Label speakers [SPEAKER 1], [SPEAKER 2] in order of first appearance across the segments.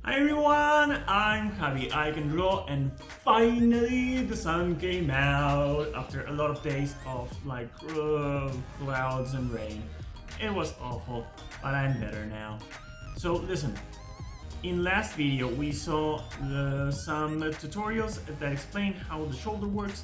[SPEAKER 1] Hi everyone, I'm Javi. I can draw, and finally the sun came out after a lot of days of clouds and rain. It was awful, but I'm better now. So listen, in last video we saw some tutorials that explain how the shoulder works.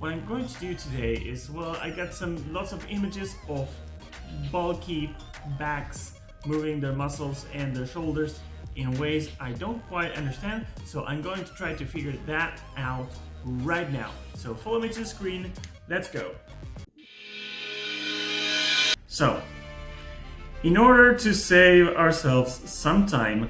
[SPEAKER 1] What I'm going to do today is, well, I got lots of images of bulky backs moving their muscles and their shoulders in ways I don't quite understand, so I'm going to try to figure that out right now. So follow me to the screen, let's go. So, in order to save ourselves some time,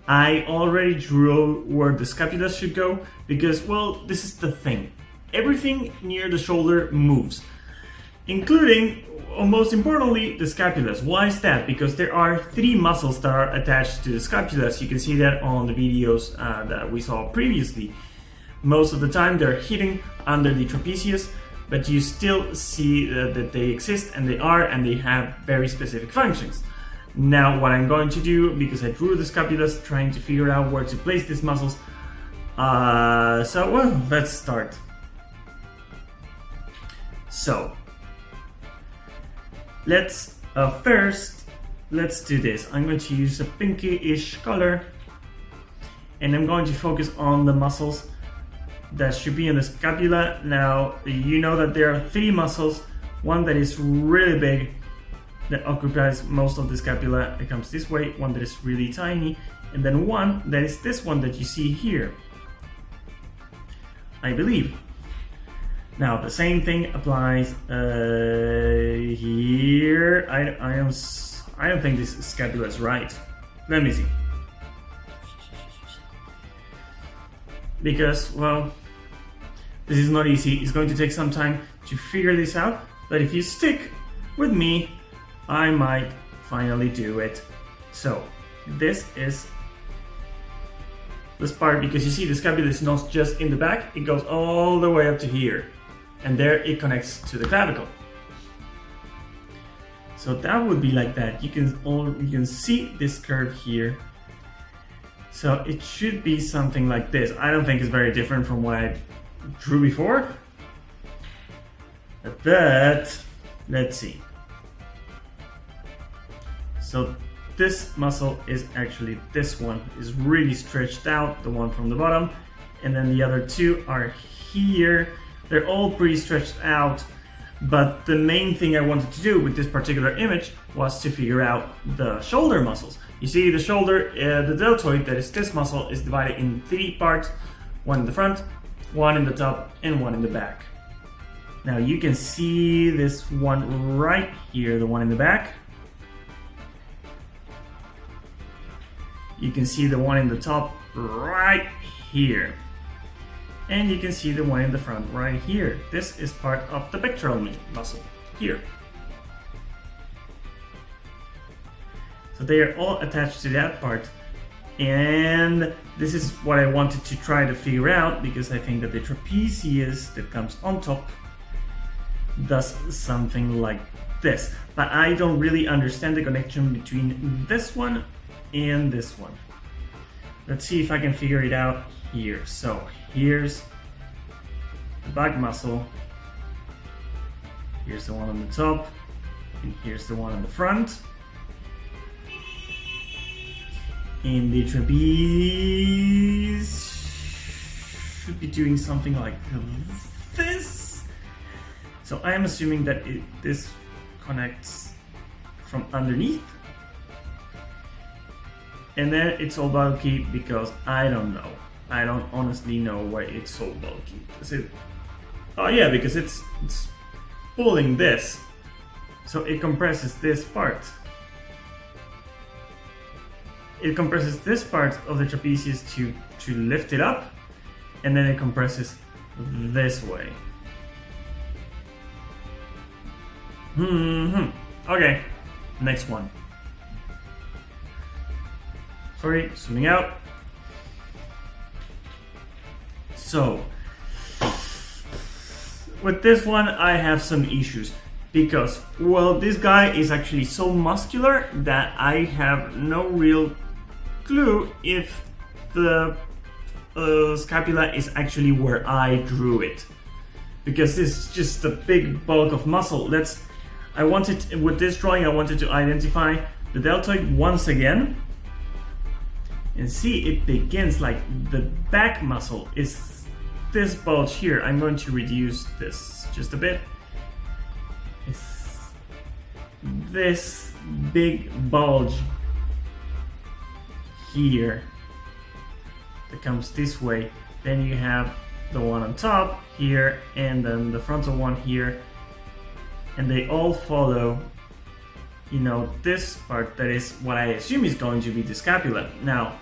[SPEAKER 1] I already drew where the scapula should go because, well, this is the thing. Everything near the shoulder moves, including, most importantly, the scapulas. Why is that? Because there are three muscles that are attached to the scapulas. You can see that on the videos that we saw previously. Most of the time they're hidden under the trapezius, but you still see that they exist, and they have very specific functions. Now what I'm going to do, because I drew the scapulas trying to figure out where to place these muscles, well, let's start. So let's do this. I'm going to use a pinky-ish color, and I'm going to focus on the muscles that should be in the scapula. Now, you know that there are three muscles. One that is really big, that occupies most of the scapula, it comes this way. One that is really tiny, and then one that is this one that you see here, I believe. Now the same thing applies here. I don't think this scapula is right. Let me see. Because, well, this is not easy. It's going to take some time to figure this out. But if you stick with me, I might finally do it. So this is this part, because you see the scapula is not just in the back, it goes all the way up to here. And there it connects to the clavicle. So that would be like that. You can see this curve here. So it should be something like this. I don't think it's very different from what I drew before. But let's see. So this muscle is actually this one, is really stretched out, the one from the bottom, and then the other two are here. They're all pretty stretched out, but the main thing I wanted to do with this particular image was to figure out the shoulder muscles. You see the shoulder, the deltoid, that is this muscle, is divided in three parts. One in the front, one in the top, and one in the back. Now you can see this one right here, the one in the back. You can see the one in the top right here. And you can see the one in the front right here. This is part of the pectoral muscle here. So they are all attached to that part. And this is what I wanted to try to figure out, because I think that the trapezius that comes on top does something like this. But I don't really understand the connection between this one and this one. Let's see if I can figure it out here. So here's the back muscle, here's the one on the top, and here's the one on the front. And the trapeze should be doing something like this. So I am assuming that this connects from underneath. And then it's all bulky because I don't know. I don't honestly know why it's so bulky. Is it? Oh yeah, because it's pulling this. So it compresses this part. It compresses this part of the trapezius to lift it up, and then it compresses this way. Okay, next one. Sorry, zooming out. So, with this one I have some issues because, well, this guy is actually so muscular that I have no real clue if the scapula is actually where I drew it, because this is just a big bulk of muscle. I wanted, with this drawing, I wanted to identify the deltoid once again, and see it begins like the back muscle is this bulge here. I'm going to reduce this just a bit. It's this big bulge here that comes this way. Then you have the one on top here, and then the frontal one here, and they all follow, you know, this part that is what I assume is going to be the scapula. Now,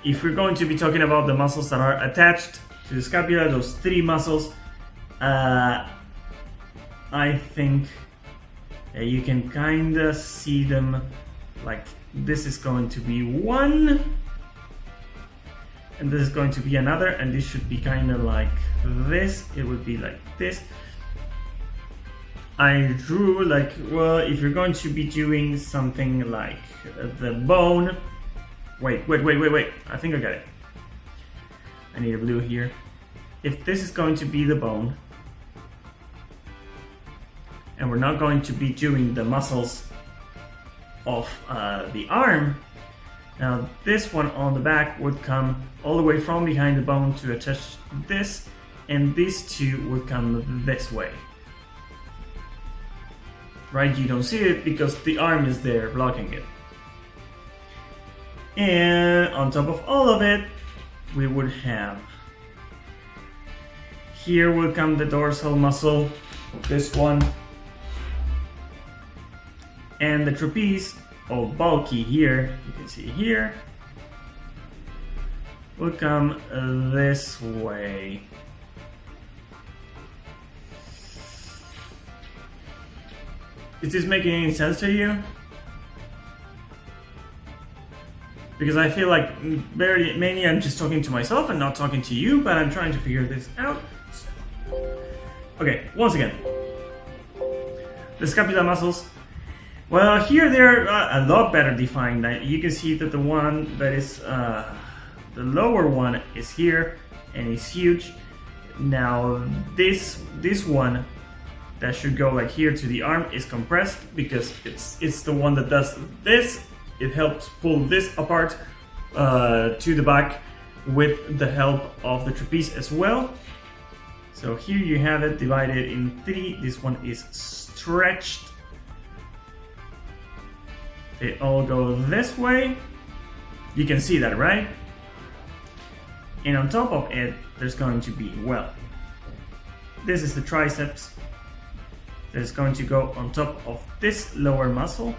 [SPEAKER 1] if we're going to be talking about the muscles that are attached to the scapula, those three muscles, I think you can kind of see them like this is going to be one, and this is going to be another, and this should be kind of like this. It would be like this. I drew like, well, if you're going to be doing something like the bone, wait, I think I got it. I need a blue here. If this is going to be the bone, and we're not going to be doing the muscles of the arm, now this one on the back would come all the way from behind the bone to attach this, and these two would come this way. Right, you don't see it because the arm is there blocking it. And on top of all of it, we would have, here will come the dorsal muscle, this one, and the trapeze, all bulky here, you can see here, will come this way. Is this making any sense to you? Because I feel like mainly I'm just talking to myself and not talking to you, but I'm trying to figure this out. Okay, once again, the scapular muscles. Well, here they're a lot better defined. You can see that the one that is the lower one is here and is huge. Now this one that should go like here to the arm is compressed because it's the one that does this. It helps pull this apart to the back with the help of the trapeze as well. So here you have it divided in three. This one is stretched. They all go this way. You can see that, right? And on top of it, there's going to be, well, this is the triceps. That is going to go on top of this lower muscle.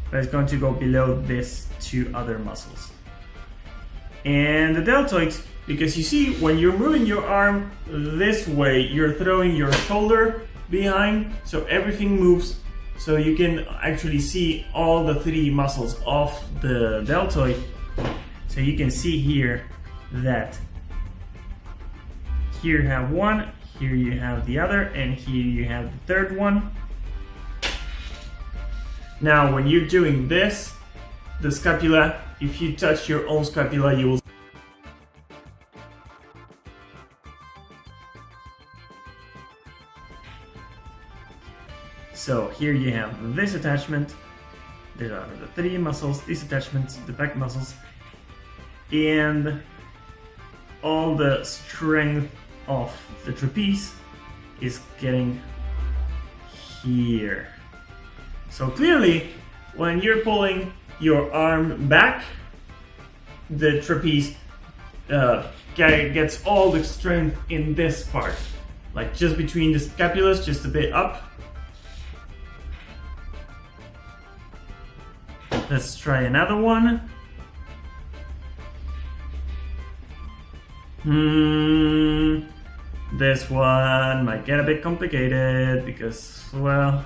[SPEAKER 1] That is going to go below these two other muscles. And the deltoids, because you see, when you're moving your arm this way, you're throwing your shoulder behind, so everything moves. So you can actually see all the three muscles of the deltoid. So you can see here that here you have one, here you have the other, and here you have the third one. Now, when you're doing this, the scapula, if you touch your own scapula, you will. So here you have this attachment. There are the three muscles, these attachments, the back muscles, and all the strength of the trapeze is getting here. So clearly, when you're pulling your arm back, the trapeze gets all the strength in this part, like just between the scapulas, just a bit up. Let's try another one. This one might get a bit complicated because, well,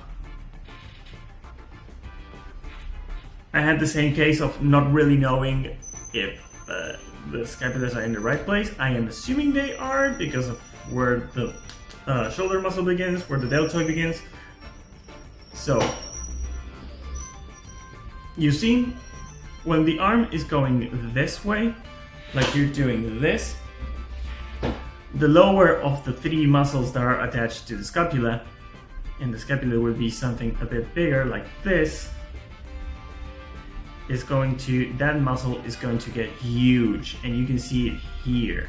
[SPEAKER 1] I had the same case of not really knowing if the scapulas are in the right place. I am assuming they are because of where the shoulder muscle begins, where the deltoid begins. So, you see, when the arm is going this way, like you're doing this, the lower of the three muscles that are attached to the scapula, and the scapula will be something a bit bigger like this, is going to, that muscle is going to get huge, and you can see it here.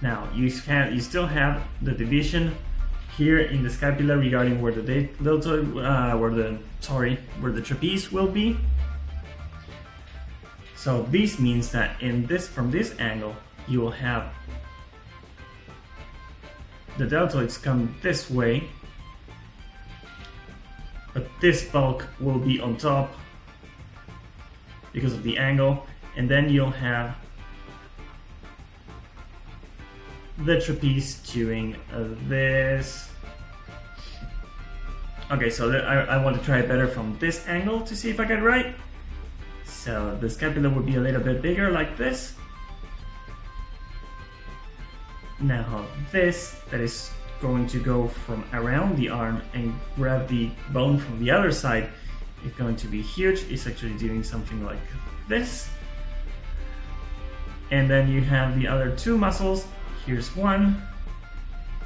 [SPEAKER 1] Now you still have the division here in the scapula regarding where the deltoid, where the trapeze will be. So this means that from this angle, you will have the deltoids come this way, but this bulk will be on top because of the angle, and then you'll have the trapeze doing this. Okay, so I want to try it better from this angle to see if I get it right. So the scapula would be a little bit bigger like this. Now this, that is going to go from around the arm and grab the bone from the other side, is going to be huge. It's actually doing something like this. And then you have the other two muscles. Here's one.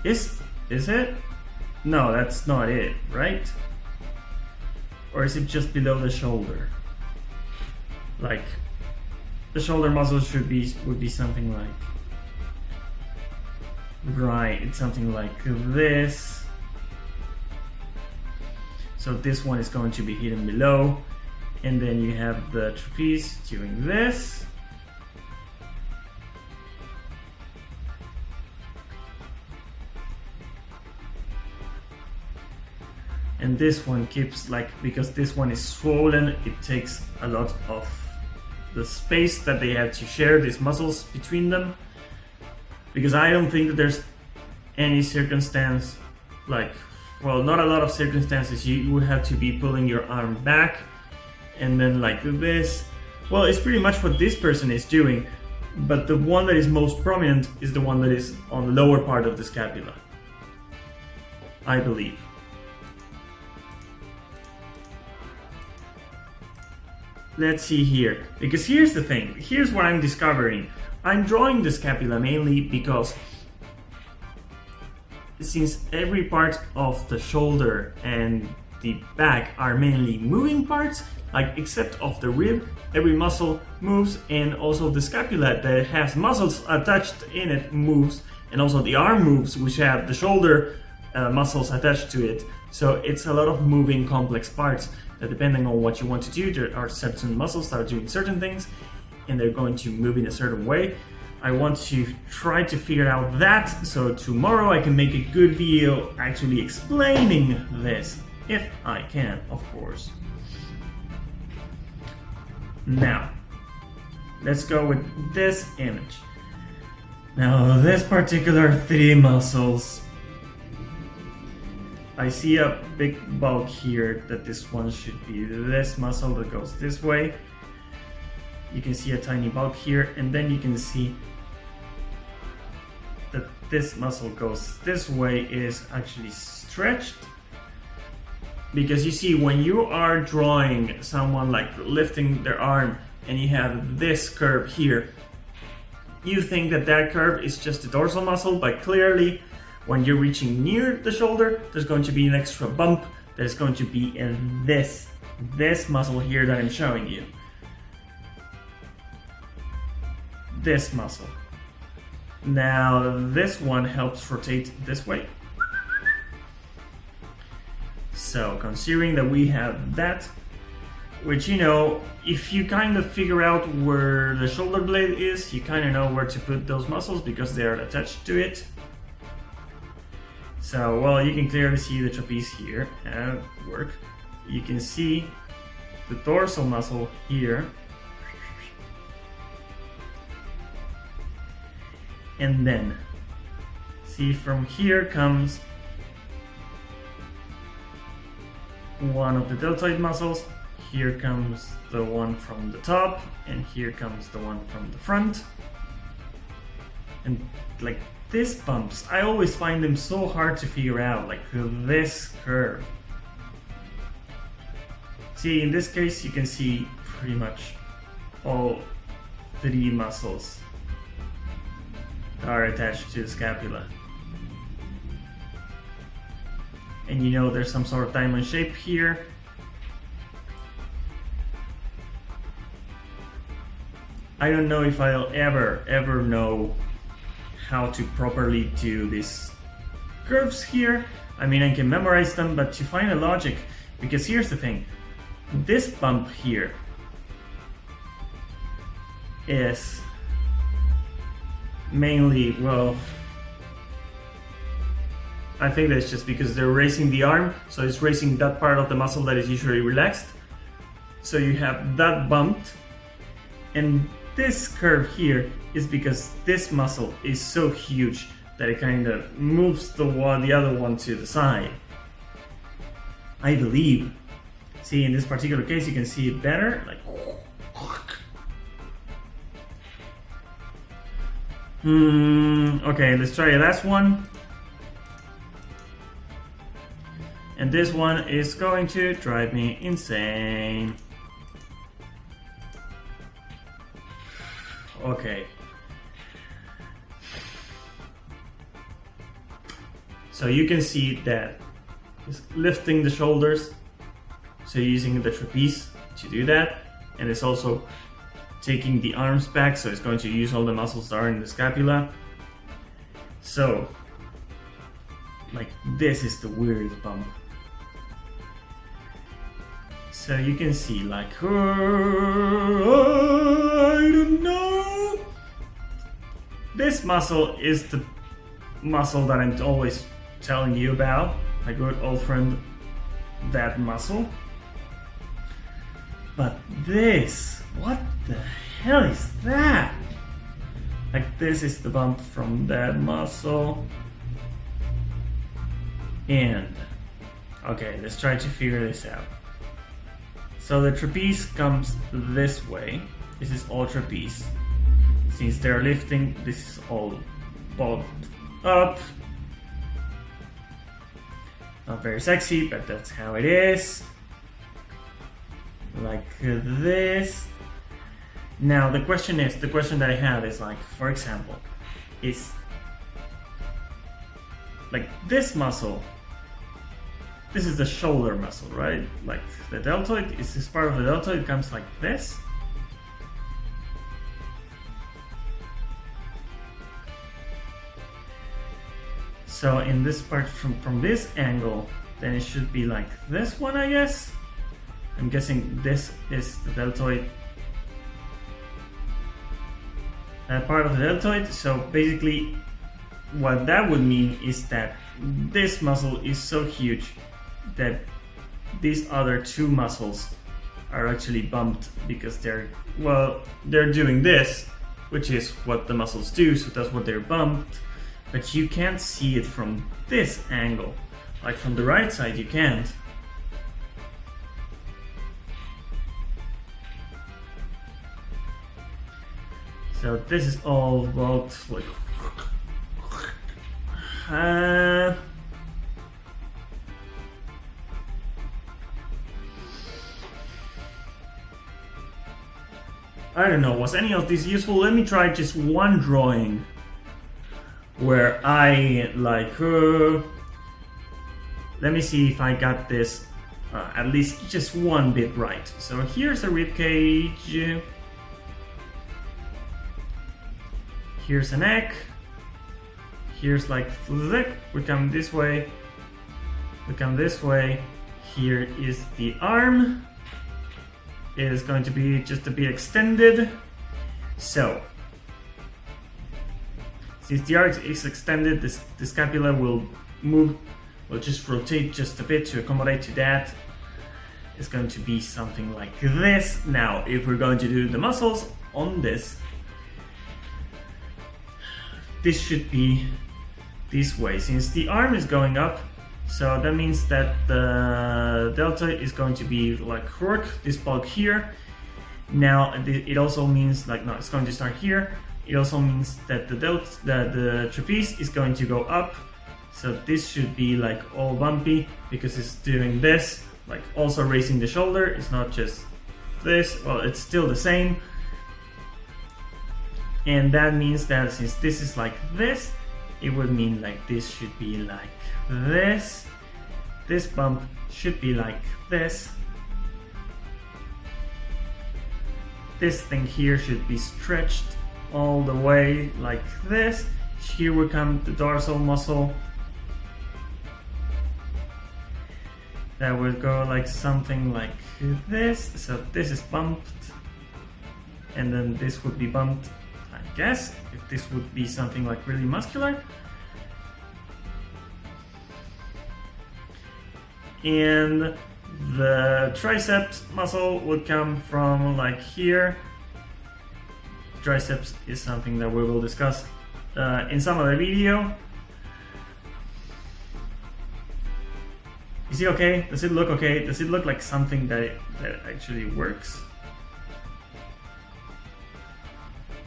[SPEAKER 1] Is it? No, that's not it, right? Or is it just below the shoulder? Like, the shoulder muscle would be something like, right, it's something like this. So this one is going to be hidden below, and then you have the trapeze doing this. And this one keeps, like, because this one is swollen, it takes a lot of the space that they have to share, these muscles between them. Because I don't think that there's any circumstance, like, well, not a lot of circumstances you would have to be pulling your arm back and then like this. Well, it's pretty much what this person is doing, but the one that is most prominent is the one that is on the lower part of the scapula, I believe. Let's see here, because here's the thing, here's what I'm discovering. I'm drawing the scapula mainly because since every part of the shoulder and the back are mainly moving parts, like except of the rib, every muscle moves, and also the scapula that has muscles attached in it moves, and also the arm moves, which have the shoulder muscles attached to it. So it's a lot of moving complex parts that, depending on what you want to do, there are certain muscles that are doing certain things and they're going to move in a certain way. I want to try to figure out that, so tomorrow I can make a good video actually explaining this, if I can, of course. Now, let's go with this image. Now, this particular three muscles, I see a big bulk here that this one should be this muscle that goes this way. You can see a tiny bulk here, and then you can see that this muscle goes this way, is actually stretched. Because you see, when you are drawing someone like lifting their arm and you have this curve here, you think that that curve is just the dorsal muscle, but clearly when you're reaching near the shoulder, there's going to be an extra bump that is going to be in this muscle here that I'm showing you. This muscle. Now this one helps rotate this way. So considering that we have that, which, you know, if you kind of figure out where the shoulder blade is, you kind of know where to put those muscles because they are attached to it. So, well, you can clearly see the trapeze here at work. You can see the dorsal muscle here. And then, see, from here comes one of the deltoid muscles. Here comes the one from the top, and here comes the one from the front. And like these bumps, I always find them so hard to figure out, like this curve. See, in this case, you can see pretty much all 3 muscles are attached to the scapula. And you know there's some sort of diamond shape here. I don't know if I'll ever know how to properly do these curves here. I mean, I can memorize them, but to find a logic, because here's the thing. This bump here is mainly, well, I think that's just because they're raising the arm, so it's raising that part of the muscle that is usually relaxed. So you have that bumped, and this curve here is because this muscle is so huge that it kind of moves the other one to the side. I believe. See, in this particular case, you can see it better. Like, okay, let's try the last one. And this one is going to drive me insane. Okay. So you can see that it's lifting the shoulders. So you're using the trapeze to do that. And it's also taking the arms back. So it's going to use all the muscles that are in the scapula. So, like, this is the weirdest bump. So you can see, like, I don't know. This muscle is the muscle that I'm always telling you about. My good old friend, that muscle. But this, what the hell is that? Like, this is the bump from that muscle. And, okay, let's try to figure this out. So the trapeze comes this way. This is all trapeze. Since they're lifting, this is all bulked up. Not very sexy, but that's how it is. Like this. Now the question that I have is, like, for example, is like this muscle. This is the shoulder muscle, right? Like the deltoid, is this part of the deltoid comes like this. So in this part, from this angle, then it should be like this one, I guess. I'm guessing this is the deltoid. That part of the deltoid. So basically, what that would mean is that this muscle is so huge that these other 2 muscles are actually bumped because they're doing this, which is what the muscles do, so that's what they're bumped. But you can't see it from this angle. Like from the right side, you can't. So this is all about like I don't know, was any of this useful? Let me try just one drawing where I like let me see if I got this at least just one bit right. So here's a rib cage. Here's a neck. Here's like we come this way. We come this way. Here is the arm. It is going to be just a bit extended. So since the arm is extended, the scapula will move, will just rotate just a bit to accommodate to that. It's going to be something like this. Now, if we're going to do the muscles on this should be this way. Since the arm is going up, so that means that the deltoid is going to be like this bulk here. Now, it also means like, no, it's going to start here. It also means that the trapeze is going to go up. So this should be like all bumpy because it's doing this, like also raising the shoulder. It's not just this, well, it's still the same. And that means that since this is like this, it would mean like this should be like this. This bump should be like this. This thing here should be stretched all the way like this. Here would come the dorsal muscle. That would go like something like this. So this is bumped. And then this would be bumped, I guess, if this would be something like really muscular. And the triceps muscle would come from like here. Triceps is something that we will discuss in some other video. Is it okay? Does it look okay? Does it look like something that actually works?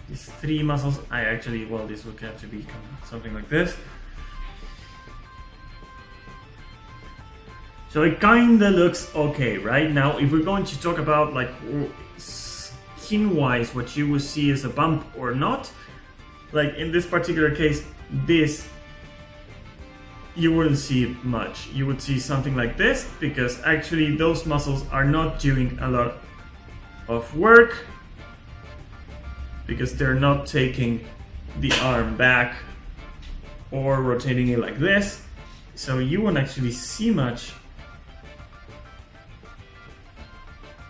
[SPEAKER 1] These three muscles, well, this would have to become something like this. So it kinda looks okay, right? Now, if we're going to talk about like skin-wise, what you would see as a bump or not, like in this particular case, this, you wouldn't see much. You would see something like this, because actually those muscles are not doing a lot of work, because they're not taking the arm back or rotating it like this. So you won't actually see much.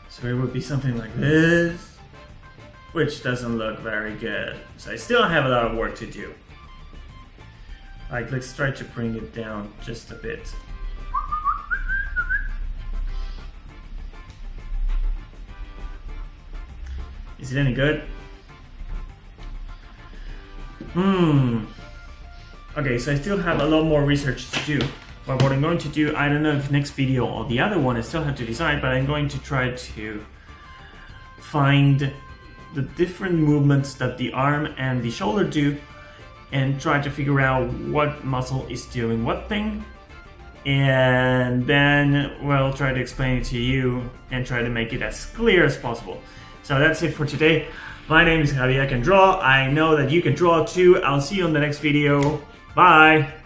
[SPEAKER 1] So it would be something like this, which doesn't look very good. So I still have a lot of work to do. Like, let's try to bring it down just a bit. Is it any good? Okay, so I still have a lot more research to do. But what I'm going to do, I don't know if next video or the other one, I still have to decide, but I'm going to try to find the different movements that the arm and the shoulder do and try to figure out what muscle is doing what thing. And then we'll try to explain it to you and try to make it as clear as possible. So that's it for today. My name is Javier, I can draw. I know that you can draw too. I'll see you on the next video. Bye!